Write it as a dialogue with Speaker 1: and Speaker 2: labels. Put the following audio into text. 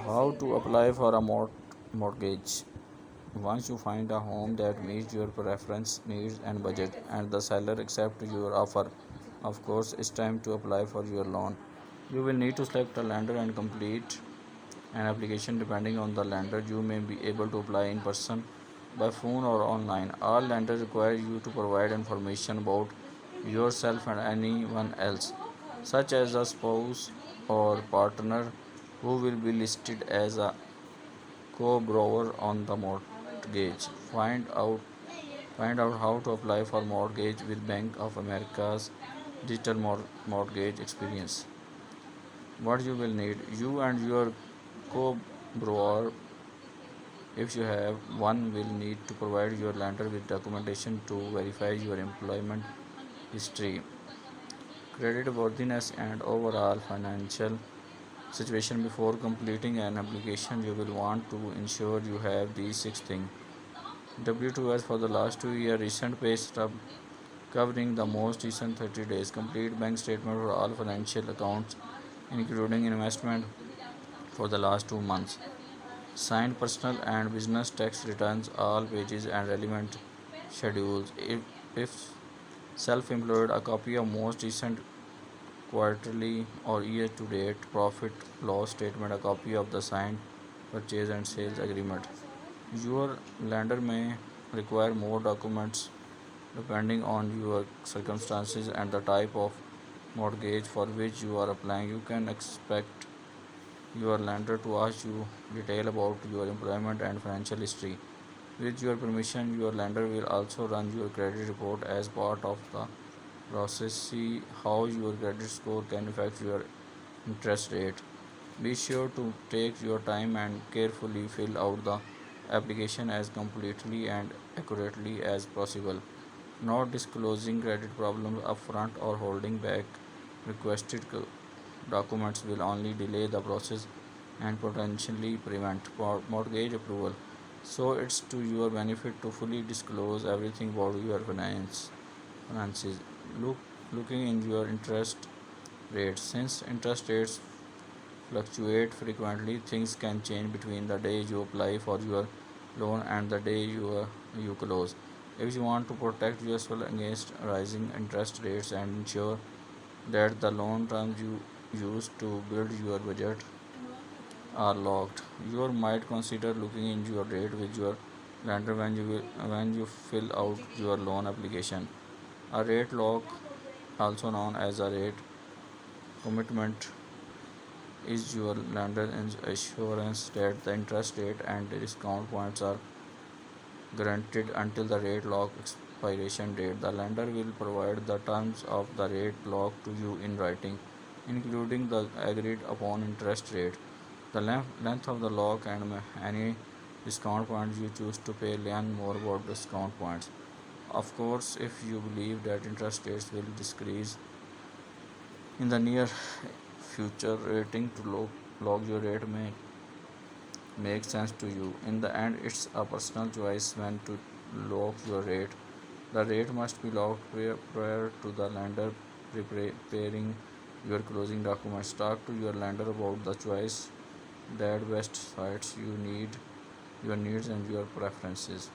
Speaker 1: How to apply for a mortgage. Once you find a home that meets your preference, needs, and budget, and the seller accepts your offer, of course, it's time to apply for your loan. You will need to select a lender and complete an application depending on the lender. You may be able to apply in person, by phone, or online. All lenders require you to provide information about yourself and anyone else, such as a spouse or partner who will be listed as a co-borrower on the mortgage. Find out how to apply for mortgage with Bank of America's digital mortgage experience. What you will need: you and your co-borrower, if you have one, will need to provide your lender with documentation to verify your employment history, credit worthiness, and overall financial situation. Before completing an application, you will want to ensure you have these 6 things: W2S for the last 2 years, recent pay stub covering the most recent 30 days, complete bank statement for all financial accounts, including investment, for the last 2 months, signed personal and business tax returns, all pages and relevant schedules. If self-employed, a copy of most recent quarterly or year-to-date profit loss statement, a copy of the signed purchase and sales agreement. Your lender may require more documents depending on your circumstances and the type of mortgage for which you are applying. You can expect your lender to ask you detail about your employment and financial history. With your permission, your lender will also run your credit report as part of the process. See how your credit score can affect your interest rate. Be sure to take your time and carefully fill out the application as completely and accurately as possible. Not disclosing credit problems upfront or holding back requested documents will only delay the process and potentially prevent mortgage approval. So it's to your benefit to fully disclose everything about your finances. Looking in your interest rates. Since interest rates fluctuate frequently, things can change between the day you apply for your loan and the day you close. If you want to protect yourself against rising interest rates and ensure that the loan terms you use to build your budget are locked, you might consider looking into your rate with your lender when you fill out your loan application. A rate lock, also known as a rate commitment, is your lender's assurance that the interest rate and discount points are guaranteed until the rate lock expiration date. The lender will provide the terms of the rate lock to you in writing, including the agreed upon interest rate, the length of the lock, and any discount points you choose to pay. Learn more about discount points. Of course, if you believe that interest rates will decrease in the near future, rating to lock your rate may make sense to you. In the end, it's a personal choice when to lock your rate. The rate must be locked prior to the lender preparing your closing documents. Talk to your lender about the choice that best suits your needs and your preferences.